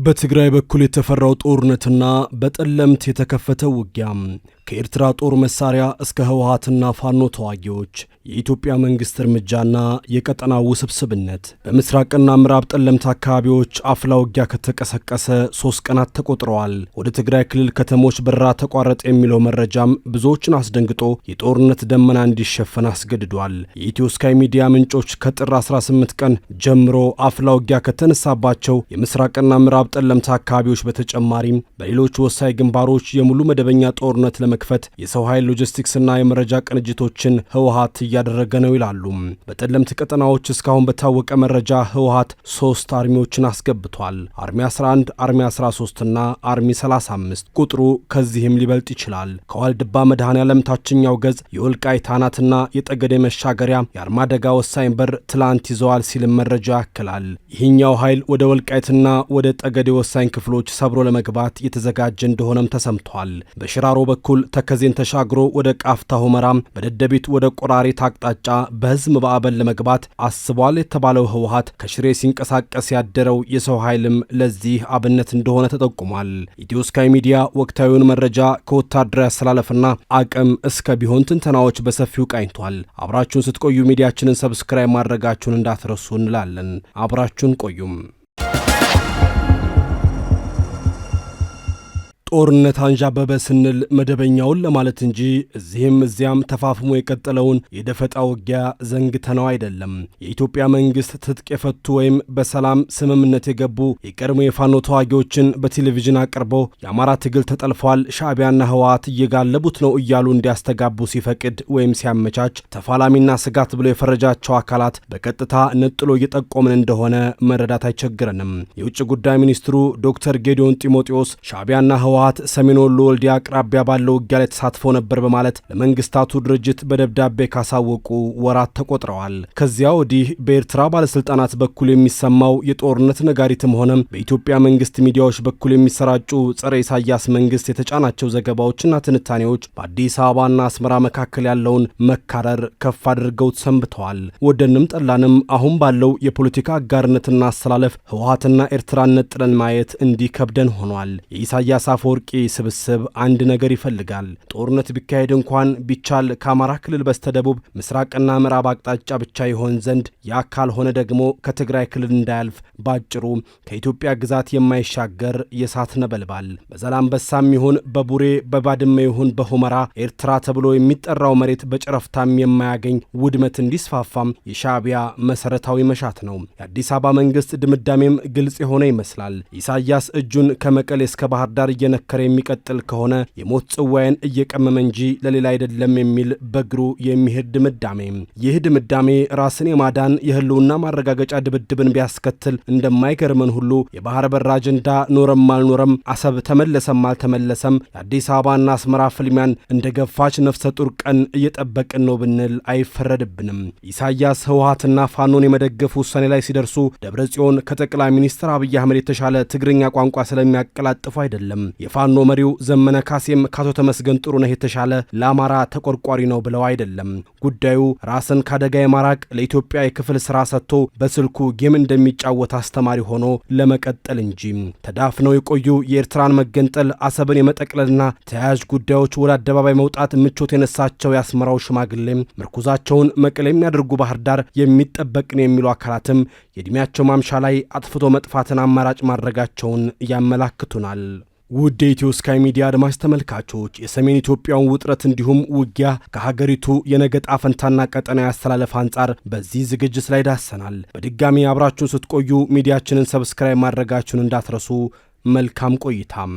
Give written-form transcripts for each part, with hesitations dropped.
በትግራይ በኩል የተፈራው ጦርነትና በጠለምት የተከፈተው ውጊያ ከኤርትራ ጦር መሳሪያ እስከ ህወሓትና ፋኖ ተዋጊዎች የኢትዮጵያ መንግስት እርምጃና የቀጠናው ውስብስብነት በምስራቅና ምዕራብ ጠለምት አካባቢዎች አፍላ ውጊያ ከተቀሰቀሰ 3 ቀናት ተቆጥረዋል። ወደ ትግራይ ክልል ከተሞች በረራ ተቋረጠ የሚለው መረጃም ብዙዎችን አስደንግጦ የጦርነት ደመና እንዲሸፈን አስገድዷል። የኢትዮ ስካይ ሚዲያ ምንጮች ከጥር 18 ቀን ጀምሮ አፍላ ውጊያ ከተነሳባቸው የምስራቅና ምዕራብ ጠለምት አካባቢዎች በተጨማሪም በሌሎች ወሳኝ ግንባሮች የሙሉ መደበኛ ጦርነት ለመክፈት የሰው ኃይል ሎጂስቲክስና የመረጃ ቅንጅቶችን ህወሓት እያደረገ ነው ይላሉ። በጠለምት ቀጠናዎች እስካሁን በታወቀ መረጃ ህወሓት 3 አርሚዎችን አስገብቷል። አርሚ 11፣ አርሚ 13 እና አርሚ 35። ቁጥሩ ከዚህም ሊበልጥ ይችላል። ከዋልድባ መድኃኔዓለም ታችኛው ገዝ የወልቃይት አናትና የጠገዴ መሻገሪያ የአርማደጋ ወሳኝ በር ትላንት ይዘዋል ሲልም መረጃ ያክላል። ይህኛው ኃይል ወደ ወልቃይትና ወደ ጠገዴ ወሳኝ ክፍሎች ሰብሮ ለመግባት የተዘጋጀ እንደሆነም ተሰምቷል። በሽራሮ በኩል ተከዜን ተሻግሮ ወደ ቃፍታ ሁመራ፣ በደደቢት ወደ ቆራሪት አቅጣጫ በህዝብ ማዕበል ለመግባት አስቧል የተባለው ህወሓት ከሽሬ ሲንቀሳቀስ ያደረው የሰው ኃይልም ለዚህ አብነት እንደሆነ ተጠቁሟል። ኢትዮ ስካይ ሚዲያ ወቅታዊውን መረጃ ከወታደራዊ አሰላለፍና አቅም እስከ ቢሆን ትንተናዎች በሰፊው ቃኝቷል። አብራችሁን ስትቆዩ ሚዲያችንን ሰብስክራይብ ማድረጋችሁን እንዳትረሱ እንላለን። አብራችሁን ቆዩም። ጦርነት አንዣበበ ስንል መደበኛውን ለማለት እንጂ እዚህም እዚያም ተፋፍሞ የቀጠለውን የደፈጣ ውጊያ ዘንግተነው አይደለም። የኢትዮጵያ መንግስት ትጥቅ የፈቱ ወይም በሰላም ስምምነት የገቡ የቀድሞ የፋኖ ተዋጊዎችን በቴሌቪዥን አቅርበው የአማራ ትግል ተጠልፏል፣ ሻዕቢያና ህወሓት እየጋለቡት ነው እያሉ እንዲያስተጋቡ ሲፈቅድ ወይም ሲያመቻች ተፋላሚና ስጋት ብሎ የፈረጃቸው አካላት በቀጥታ ነጥሎ እየጠቆምን እንደሆነ መረዳት አይቸግረንም። የውጭ ጉዳይ ሚኒስትሩ ዶክተር ጌዲዮን ጢሞቴዎስ ሻዕቢያና ህወሓት ሰሜን ወሎ ወልዲያ አቅራቢያ ባለው ውጊያ ላይ ተሳትፎ ነበር በማለት ለመንግስታቱ ድርጅት በደብዳቤ ካሳወቁ ወራት ተቆጥረዋል። ከዚያ ወዲህ በኤርትራ ባለስልጣናት በኩል የሚሰማው የጦርነት ነጋሪትም ሆነ በኢትዮጵያ መንግስት ሚዲያዎች በኩል የሚሰራጩ ጸረ ኢሳያስ መንግስት የተጫናቸው ዘገባዎችና ትንታኔዎች በአዲስ አበባና አስመራ መካከል ያለውን መካረር ከፍ አድርገውት ሰንብተዋል። ወደንም ጠላንም አሁን ባለው የፖለቲካ አጋርነትና አሰላለፍ ህወሓትና ኤርትራን ነጥለን ማየት እንዲከብደን ሆኗል። የኢሳያስ ወርቂ ስብስብ አንድ ነገር ይፈልጋል። ጦርነት ቢካሄድ እንኳን ቢቻል ከአማራ ክልል በስተደቡብ ምስራቅና ምዕራብ አቅጣጫ ብቻ ይሆን ዘንድ፣ ያ ካልሆነ ደግሞ ከትግራይ ክልል እንዳያልፍ፣ ባጭሩ ከኢትዮጵያ ግዛት የማይሻገር የእሳት ነበልባል በዛላምበሳም ይሁን በቡሬ በባድመ ይሁን በሁመራ ኤርትራ ተብሎ የሚጠራው መሬት በጨረፍታም የማያገኝ ውድመት እንዲስፋፋም የሻዕቢያ መሰረታዊ መሻት ነው። የአዲስ አበባ መንግስት ድምዳሜም ግልጽ የሆነ ይመስላል። ኢሳያስ እጁን ከመቀሌ እስከ ባህር ዳር እየነከረ የሚቀጥል ከሆነ የሞት ጽዋዬን እየቀመመ እንጂ ለሌላ አይደለም የሚል በእግሩ የሚሄድ ድምዳሜ። ይህ ድምዳሜ ራስን የማዳን የህልውና ማረጋገጫ ድብድብን ቢያስከትል እንደማይገርመን ሁሉ የባህር በር አጀንዳ ኖረም አልኖረም፣ አሰብ ተመለሰም አልተመለሰም የአዲስ አበባና አስመራ ፍልሚያን እንደ ገፋች ነፍሰ ጡር ቀን እየጠበቅን ነው ብንል አይፈረድብንም። ኢሳያስ ህወሓትና ፋኖን የመደገፍ ውሳኔ ላይ ሲደርሱ ደብረጽዮን ከጠቅላይ ሚኒስትር አብይ አህመድ የተሻለ ትግርኛ ቋንቋ ስለሚያቀላጥፉ አይደለም። የፋኖ መሪው ዘመነ ካሴም ከአቶ ተመስገን ጥሩነህ የተሻለ ለአማራ ተቆርቋሪ ነው ብለው አይደለም። ጉዳዩ ራስን ካደጋ የማራቅ ለኢትዮጵያ የክፍል ስራ ሰጥቶ በስልኩ ጌም እንደሚጫወት አስተማሪ ሆኖ ለመቀጠል እንጂ ተዳፍነው የቆዩ የኤርትራን መገንጠል፣ አሰብን የመጠቅለልና ተያያዥ ጉዳዮች ወደ አደባባይ መውጣት ምቾት የነሳቸው የአስመራው ሽማግሌም ምርኩዛቸውን መቀሌ የሚያደርጉ ባህር ዳር የሚጠበቅ ነው የሚሉ አካላትም የዕድሜያቸው ማምሻ ላይ አጥፍቶ መጥፋትን አማራጭ ማድረጋቸውን ያመላክቱናል። ውድ የኢትዮ ስካይ ሚዲያ አድማጭ ተመልካቾች የሰሜን ኢትዮጵያውን ውጥረት እንዲሁም ውጊያ ከሀገሪቱ የነገ ዕጣ ፈንታና ቀጠናዊ አስተላለፍ አንጻር በዚህ ዝግጅት ላይ ዳሰናል። በድጋሚ አብራችሁን ስትቆዩ ሚዲያችንን ሰብስክራይብ ማድረጋችሁን እንዳትረሱ። መልካም ቆይታም።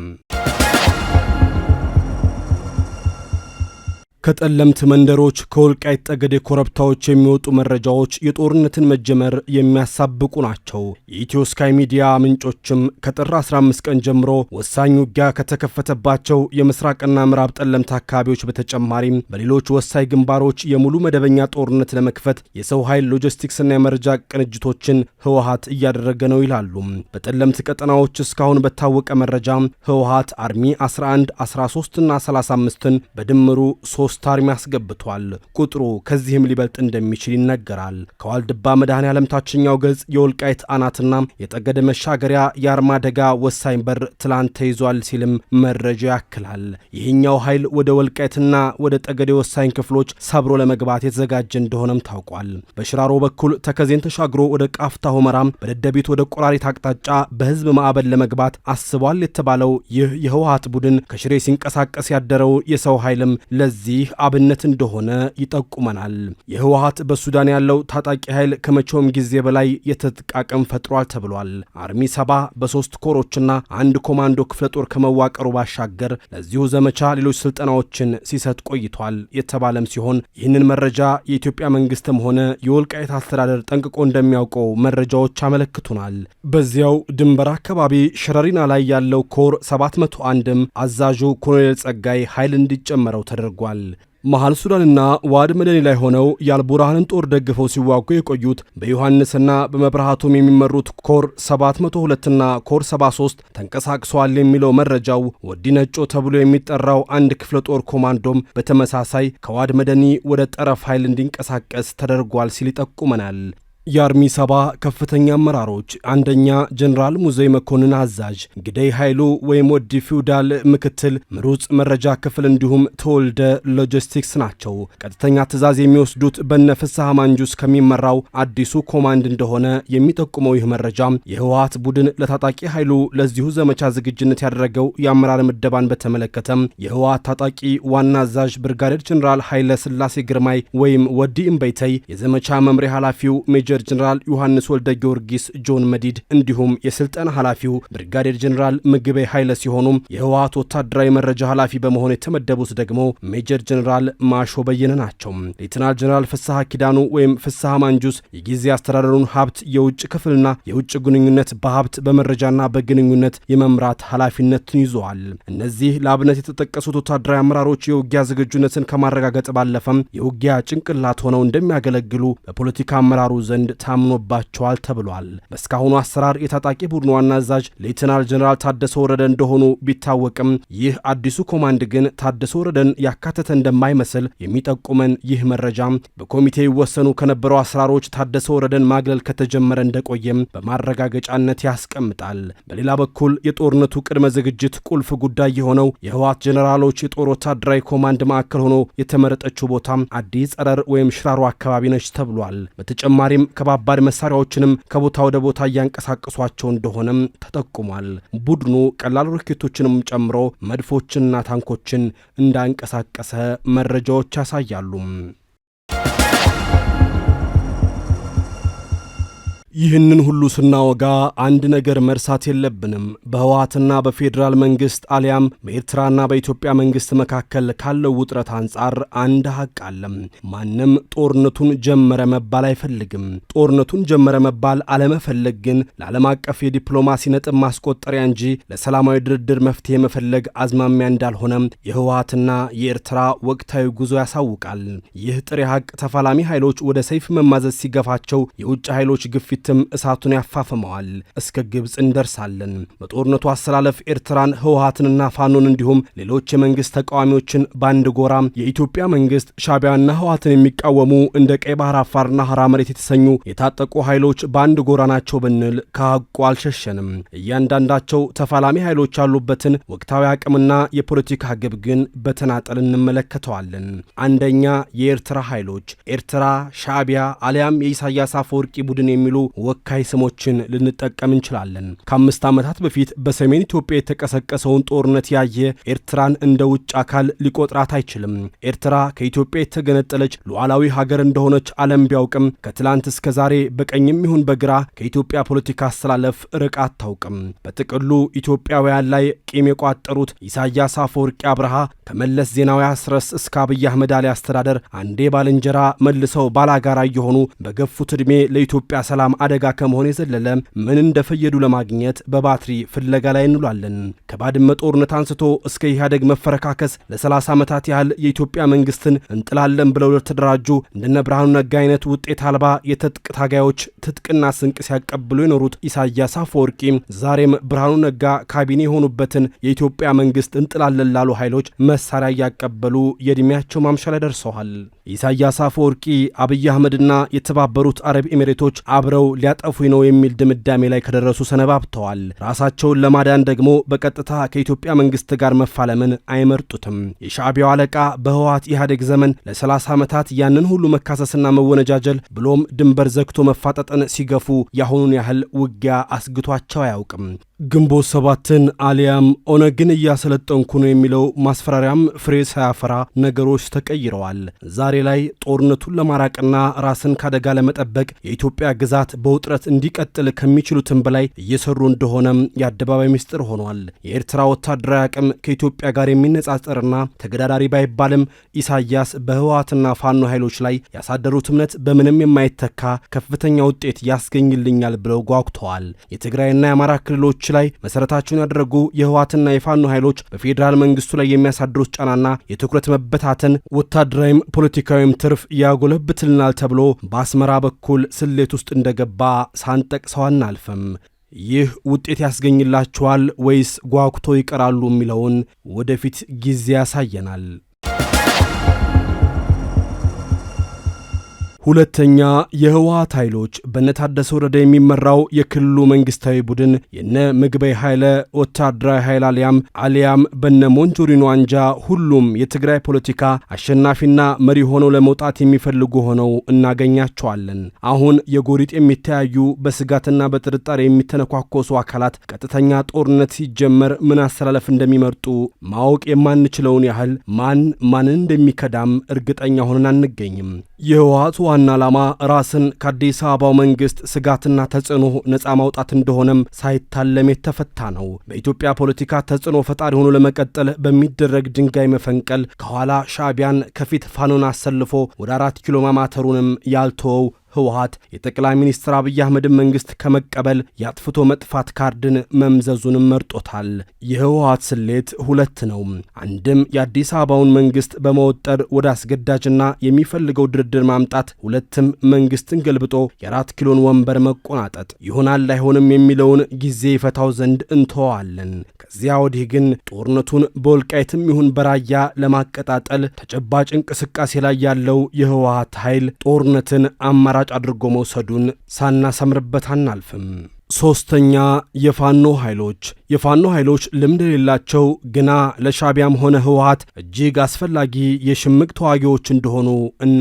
ከጠለምት መንደሮች ከወልቃይት ጠገዴ ኮረብታዎች የሚወጡ መረጃዎች የጦርነትን መጀመር የሚያሳብቁ ናቸው። የኢትዮ ስካይ ሚዲያ ምንጮችም ከጥር 15 ቀን ጀምሮ ወሳኝ ውጊያ ከተከፈተባቸው የምስራቅና ምዕራብ ጠለምት አካባቢዎች በተጨማሪም በሌሎች ወሳኝ ግንባሮች የሙሉ መደበኛ ጦርነት ለመክፈት የሰው ኃይል ሎጂስቲክስና የመረጃ ቅንጅቶችን ህወሓት እያደረገ ነው ይላሉ። በጠለምት ቀጠናዎች እስካሁን በታወቀ መረጃ ህወሓት አርሚ 11፣ 13 እና 35ን በድምሩ 3 3 አርሚ አስገብቷል። ቁጥሩ ከዚህም ሊበልጥ እንደሚችል ይነገራል። ከዋልድባ መድኃኔዓለም ታችኛው ገጽ የወልቃይት አናትና የጠገደ መሻገሪያ የአርማደጋ ወሳኝ በር ትላንት ተይዟል ሲልም መረጃ ያክላል። ይህኛው ኃይል ወደ ወልቃይትና ወደ ጠገዴ ወሳኝ ክፍሎች ሰብሮ ለመግባት የተዘጋጀ እንደሆነም ታውቋል። በሽራሮ በኩል ተከዜን ተሻግሮ ወደ ቃፍታ ሁመራም፣ በደደቢት ወደ ቆራሪት አቅጣጫ በህዝብ ማዕበል ለመግባት አስቧል የተባለው ይህ የህወሓት ቡድን ከሽሬ ሲንቀሳቀስ ያደረው የሰው ኃይልም ለዚህ አብነት እንደሆነ ይጠቁመናል። የህወሓት በሱዳን ያለው ታጣቂ ኃይል ከመቼውም ጊዜ በላይ የትጥቅ አቅም ፈጥሯል ተብሏል። አርሚ 70 በ3 ኮሮችና አንድ ኮማንዶ ክፍለ ጦር ከመዋቀሩ ባሻገር ለዚሁ ዘመቻ ሌሎች ስልጠናዎችን ሲሰጥ ቆይቷል የተባለም ሲሆን ይህንን መረጃ የኢትዮጵያ መንግስትም ሆነ የወልቃይት አስተዳደር ጠንቅቆ እንደሚያውቀው መረጃዎች አመለክቱናል። በዚያው ድንበር አካባቢ ሸረሪና ላይ ያለው ኮር 701ም አዛዡ ኮሎኔል ጸጋይ ኃይል እንዲጨመረው ተደርጓል። መሃል ሱዳንና ዋድ መደኒ ላይ ሆነው የአልቡርሃንን ጦር ደግፈው ሲዋጉ የቆዩት በዮሐንስና በመብርሃቱም የሚመሩት ኮር 702ና ኮር 73 ተንቀሳቅሰዋል የሚለው መረጃው ወዲ ነጮ ተብሎ የሚጠራው አንድ ክፍለ ጦር ኮማንዶም በተመሳሳይ ከዋድ መደኒ ወደ ጠረፍ ኃይል እንዲንቀሳቀስ ተደርጓል ሲል ይጠቁመናል። የአርሚ 70 ከፍተኛ አመራሮች አንደኛ ጀነራል ሙዘይ መኮንን አዛዥ፣ ግደይ ኃይሉ ወይም ወዲ ፊውዳል ምክትል፣ ምሩጽ መረጃ ክፍል እንዲሁም ተወልደ ሎጂስቲክስ ናቸው። ቀጥተኛ ትዕዛዝ የሚወስዱት በነ ፍስሐ ማንጁስ ከሚመራው አዲሱ ኮማንድ እንደሆነ የሚጠቁመው ይህ መረጃ የህወሓት ቡድን ለታጣቂ ኃይሉ ለዚሁ ዘመቻ ዝግጅነት ያደረገው የአመራር ምደባን በተመለከተም የህወሓት ታጣቂ ዋና አዛዥ ብርጋዴር ጀነራል ኃይለ ስላሴ ግርማይ ወይም ወዲ እምበይተይ፣ የዘመቻ መምሪያ ኃላፊው ሜጀር ጀነራል ዮሐንስ ወልደ ጊዮርጊስ ጆን መዲድ እንዲሁም የስልጠና ኃላፊው ብርጋዴር ጀነራል ምግቤ ኃይለ ሲሆኑ የህወሓት ወታደራዊ መረጃ ኃላፊ በመሆን የተመደቡት ደግሞ ሜጀር ጀነራል ማሾ በየነ ናቸው። ሌተናል ጀነራል ፍስሐ ኪዳኑ ወይም ፍስሐ ማንጁስ የጊዜ አስተዳደሩን ሀብት፣ የውጭ ክፍልና የውጭ ግንኙነት በሀብት በመረጃና በግንኙነት የመምራት ኃላፊነትን ይዘዋል። እነዚህ ለአብነት የተጠቀሱት ወታደራዊ አመራሮች የውጊያ ዝግጁነትን ከማረጋገጥ ባለፈም የውጊያ ጭንቅላት ሆነው እንደሚያገለግሉ በፖለቲካ አመራሩ ዘንድ ታምኖባቸዋል ተብሏል። በእስካሁኑ አሰራር የታጣቂ ቡድኑ ዋና አዛዥ ሌተናል ጀነራል ታደሰ ወረደ እንደሆኑ ቢታወቅም ይህ አዲሱ ኮማንድ ግን ታደሰ ወረደን ያካተተ እንደማይመስል የሚጠቁመን ይህ መረጃ በኮሚቴ ይወሰኑ ከነበሩ አሰራሮች ታደሰ ወረደን ማግለል ከተጀመረ እንደቆየም በማረጋገጫነት ያስቀምጣል። በሌላ በኩል የጦርነቱ ቅድመ ዝግጅት ቁልፍ ጉዳይ የሆነው የህወሓት ጀነራሎች የጦር ወታደራዊ ኮማንድ ማዕከል ሆኖ የተመረጠችው ቦታ አዲስ ጸረር ወይም ሽራሮ አካባቢ ነች ተብሏል። በተጨማሪም ከባባድ መሳሪያዎችንም ከቦታ ወደ ቦታ እያንቀሳቀሷቸው እንደሆነም ተጠቁሟል። ቡድኑ ቀላል ሮኬቶችንም ጨምሮ መድፎችንና ታንኮችን እንዳንቀሳቀሰ መረጃዎች ያሳያሉ። ይህንን ሁሉ ስናወጋ አንድ ነገር መርሳት የለብንም። በህወሓትና በፌዴራል መንግስት አሊያም በኤርትራና በኢትዮጵያ መንግስት መካከል ካለው ውጥረት አንጻር አንድ ሀቅ አለም። ማንም ጦርነቱን ጀመረ መባል አይፈልግም። ጦርነቱን ጀመረ መባል አለመፈለግ ግን ለዓለም አቀፍ የዲፕሎማሲ ነጥብ ማስቆጠሪያ እንጂ ለሰላማዊ ድርድር መፍትሄ መፈለግ አዝማሚያ እንዳልሆነም የህወሓትና የኤርትራ ወቅታዊ ጉዞ ያሳውቃል። ይህ ጥሬ ሀቅ ተፋላሚ ኃይሎች ወደ ሰይፍ መማዘዝ ሲገፋቸው የውጭ ኃይሎች ግፊት እሳቱን ያፋፍመዋል። እስከ ግብጽ እንደርሳለን። በጦርነቱ አሰላለፍ ኤርትራን፣ ህወሓትንና ፋኖን እንዲሁም ሌሎች የመንግስት ተቃዋሚዎችን በአንድ ጎራ፣ የኢትዮጵያ መንግስት ሻዕቢያና ህወሓትን የሚቃወሙ እንደ ቀይ ባህር አፋርና ሐራ መሬት የተሰኙ የታጠቁ ኃይሎች በአንድ ጎራ ናቸው ብንል ከሐቁ አልሸሸንም። እያንዳንዳቸው ተፋላሚ ኃይሎች ያሉበትን ወቅታዊ አቅምና የፖለቲካ ግብ ግን በተናጠል እንመለከተዋለን። አንደኛ፣ የኤርትራ ኃይሎች ኤርትራ፣ ሻዕቢያ አሊያም የኢሳያስ አፈወርቂ ቡድን የሚሉ ወካይ ስሞችን ልንጠቀም እንችላለን። ከ5 ዓመታት በፊት በሰሜን ኢትዮጵያ የተቀሰቀሰውን ጦርነት ያየ ኤርትራን እንደ ውጭ አካል ሊቆጥራት አይችልም። ኤርትራ ከኢትዮጵያ የተገነጠለች ሉዓላዊ ሀገር እንደሆነች ዓለም ቢያውቅም ከትላንት እስከ ዛሬ በቀኝም ይሁን በግራ ከኢትዮጵያ ፖለቲካ አስተላለፍ ርቃ አታውቅም። በጥቅሉ ኢትዮጵያውያን ላይ ቂም የቋጠሩት ኢሳያስ አፈወርቂ አብርሃ ከመለስ ዜናዊ አስረስ እስከ አብይ አህመድ አሊ አስተዳደር አንዴ ባልንጀራ መልሰው ባላጋራ እየሆኑ በገፉት ዕድሜ ለኢትዮጵያ ሰላም አደጋ ከመሆን የዘለለ ምን እንደፈየዱ ለማግኘት በባትሪ ፍለጋ ላይ እንውላለን። ከባድመ ጦርነት አንስቶ እስከ ኢህአዴግ መፈረካከስ ለ30 ዓመታት ያህል የኢትዮጵያ መንግስትን እንጥላለን ብለው ለተደራጁ እንደነ ብርሃኑ ነጋ አይነት ውጤት አልባ የትጥቅ ታጋዮች ትጥቅና ስንቅ ሲያቀብሉ የኖሩት ኢሳያስ አፈወርቂ ዛሬም ብርሃኑ ነጋ ካቢኔ የሆኑበትን የኢትዮጵያ መንግስት እንጥላለን ላሉ ኃይሎች መሳሪያ እያቀበሉ የዕድሜያቸው ማምሻ ላይ ደርሰዋል። ኢሳያስ አፈወርቂ አብይ አህመድና የተባበሩት አረብ ኤሚሬቶች አብረው ሊያጠፉኝ ነው የሚል ድምዳሜ ላይ ከደረሱ ሰነባብተዋል። ራሳቸውን ለማዳን ደግሞ በቀጥታ ከኢትዮጵያ መንግስት ጋር መፋለምን አይመርጡትም። የሻዕቢያው አለቃ በህወሓት ኢህአዴግ ዘመን ለ30 ዓመታት ያንን ሁሉ መካሰስና መወነጃጀል ብሎም ድንበር ዘግቶ መፋጠጥን ሲገፉ ያሁኑን ያህል ውጊያ አስግቷቸው አያውቅም። ግንቦት ሰባትን አሊያም ኦነግን እያሰለጠንኩ ነው የሚለው ማስፈራሪያም ፍሬ ሳያፈራ ነገሮች ተቀይረዋል። ዛሬ ላይ ጦርነቱን ለማራቅና ራስን ካደጋ ለመጠበቅ የኢትዮጵያ ግዛት በውጥረት እንዲቀጥል ከሚችሉትም በላይ እየሰሩ እንደሆነም የአደባባይ ምስጢር ሆኗል። የኤርትራ ወታደራዊ አቅም ከኢትዮጵያ ጋር የሚነጻጸርና ተገዳዳሪ ባይባልም ኢሳያስ በህወሓትና ፋኖ ኃይሎች ላይ ያሳደሩት እምነት በምንም የማይተካ ከፍተኛ ውጤት ያስገኝልኛል ብለው ጓጉተዋል። የትግራይና የአማራ ክልሎች ላይ መሰረታቸውን ያደረጉ የህወሓትና የፋኖ ኃይሎች በፌዴራል መንግስቱ ላይ የሚያሳድሩት ጫናና የትኩረት መበታተን ወታደራዊም ፖለቲካዊም ትርፍ ያጎለብትልናል ተብሎ በአስመራ በኩል ስሌት ውስጥ እንደገባ ሳንጠቅሰው አናልፍም። ይህ ውጤት ያስገኝላቸዋል ወይስ ጓጉቶ ይቀራሉ የሚለውን ወደፊት ጊዜ ያሳየናል። ሁለተኛ፣ የህወሓት ኃይሎች በነታደሰ ወረደ የሚመራው የክልሉ መንግስታዊ ቡድን የነ ምግበይ ኃይለ ወታደራዊ ኃይል አሊያም በነ ሞንጆሪኖ አንጃ ሁሉም የትግራይ ፖለቲካ አሸናፊና መሪ ሆነው ለመውጣት የሚፈልጉ ሆነው እናገኛቸዋለን። አሁን የጎሪጥ የሚተያዩ በስጋትና በጥርጣሬ የሚተነኳኮሱ አካላት ቀጥተኛ ጦርነት ሲጀመር ምን አሰላለፍ እንደሚመርጡ ማወቅ የማንችለውን ያህል ማንን እንደሚከዳም እርግጠኛ ሆነን አንገኝም። የህወሓቱ ዋና ዓላማ ራስን ከአዲስ አበባው መንግስት ስጋትና ተጽዕኖ ነፃ ማውጣት እንደሆነም ሳይታለም የተፈታ ነው። በኢትዮጵያ ፖለቲካ ተጽዕኖ ፈጣሪ ሆኖ ለመቀጠል በሚደረግ ድንጋይ መፈንቀል ከኋላ ሻዕቢያን ከፊት ፋኖን አሰልፎ ወደ 4 ኪሎ ማማተሩንም ያልተወው ህወሓት የጠቅላይ ሚኒስትር አብይ አህመድን መንግስት ከመቀበል ያጥፍቶ መጥፋት ካርድን መምዘዙንም መርጦታል። የህወሓት ስሌት ሁለት ነው። አንድም የአዲስ አበባውን መንግስት በመወጠር ወደ አስገዳጅና የሚፈልገው ድርድር ማምጣት፣ ሁለትም መንግስትን ገልብጦ የ4 ኪሎን ወንበር መቆናጠጥ። ይሆናል አይሆንም የሚለውን ጊዜ ይፈታው ዘንድ እንተዋለን። ከዚያ ወዲህ ግን ጦርነቱን በወልቃይትም ይሁን በራያ ለማቀጣጠል ተጨባጭ እንቅስቃሴ ላይ ያለው የህወሓት ኃይል ጦርነትን አማራጭ አድርጎ መውሰዱን ሳናሰምርበት አናልፍም። ሶስተኛ፣ የፋኖ ኃይሎች ልምድ የሌላቸው ግና ለሻዕቢያም ሆነ ህወሓት እጅግ አስፈላጊ የሽምቅ ተዋጊዎች እንደሆኑ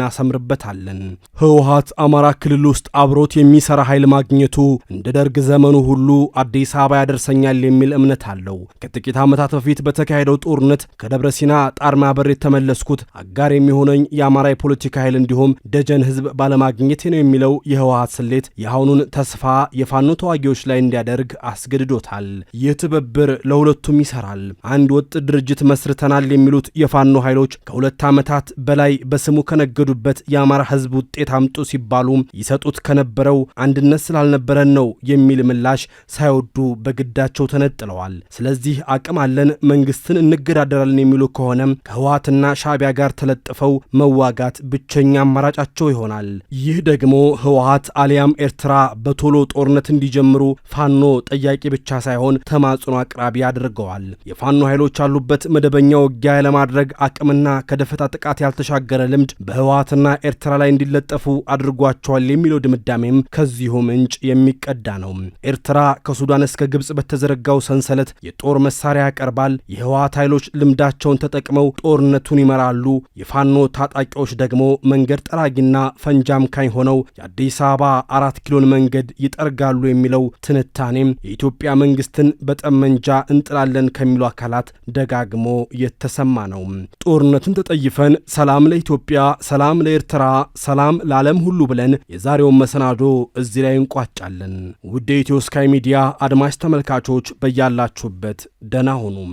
እናሰምርበታለን። ህወሓት አማራ ክልል ውስጥ አብሮት የሚሰራ ኃይል ማግኘቱ እንደ ደርግ ዘመኑ ሁሉ አዲስ አበባ ያደርሰኛል የሚል እምነት አለው። ከጥቂት ዓመታት በፊት በተካሄደው ጦርነት ከደብረ ሲና ጣርማ በር የተመለስኩት አጋር የሚሆነኝ የአማራ የፖለቲካ ኃይል እንዲሁም ደጀን ህዝብ ባለማግኘቴ ነው የሚለው የህወሓት ስሌት የአሁኑን ተስፋ የፋኖ ተዋጊዎች ላይ እንዲያደርግ አስገድዶታል። ይህ ትብብር ለሁለቱም ይሰራል። አንድ ወጥ ድርጅት መስርተናል የሚሉት የፋኖ ኃይሎች ከ2 ዓመታት በላይ በስሙ ከነገዱበት የአማራ ህዝብ ውጤት አምጡ ሲባሉ ይሰጡት ከነበረው አንድነት ስላልነበረን ነው የሚል ምላሽ ሳይወዱ በግዳቸው ተነጥለዋል። ስለዚህ አቅም አለን፣ መንግስትን እንገዳደራለን የሚሉ ከሆነም ከህወሓትና ሻዕቢያ ጋር ተለጥፈው መዋጋት ብቸኛ አማራጫቸው ይሆናል። ይህ ደግሞ ህወሓት አሊያም ኤርትራ በቶሎ ጦርነት እንዲጀምሩ ፋኖ ጠያቂ ብቻ ሳይሆን ተማጽኖ አቅራቢ ያደርገዋል። የፋኖ ኃይሎች ያሉበት መደበኛ ውጊያ ለማድረግ አቅምና ከደፈጣ ጥቃት ያልተሻገረ ልምድ በህወሓትና ኤርትራ ላይ እንዲለጠፉ አድርጓቸዋል የሚለው ድምዳሜም ከዚሁ ምንጭ የሚቀዳ ነው። ኤርትራ ከሱዳን እስከ ግብጽ በተዘረጋው ሰንሰለት የጦር መሳሪያ ያቀርባል። የህወሓት ኃይሎች ልምዳቸውን ተጠቅመው ጦርነቱን ይመራሉ። የፋኖ ታጣቂዎች ደግሞ መንገድ ጠራጊና ፈንጂ አምካኝ ሆነው የአዲስ አበባ 4 ኪሎን መንገድ ይጠርጋሉ የሚለው ትንታኔም የኢትዮጵያ መንግስትን በጠመንጃ እንጥላለን ከሚሉ አካላት ደጋግሞ የተሰማ ነው። ጦርነቱን ተጠይፈን ሰላም ለኢትዮጵያ፣ ሰላም ለኤርትራ፣ ሰላም ለዓለም ሁሉ ብለን የዛሬውን መሰናዶ እዚህ ላይ እንቋጫለን። ውድ የኢትዮ ስካይ ሚዲያ አድማጭ ተመልካቾች በያላችሁበት ደህና ሁኑም።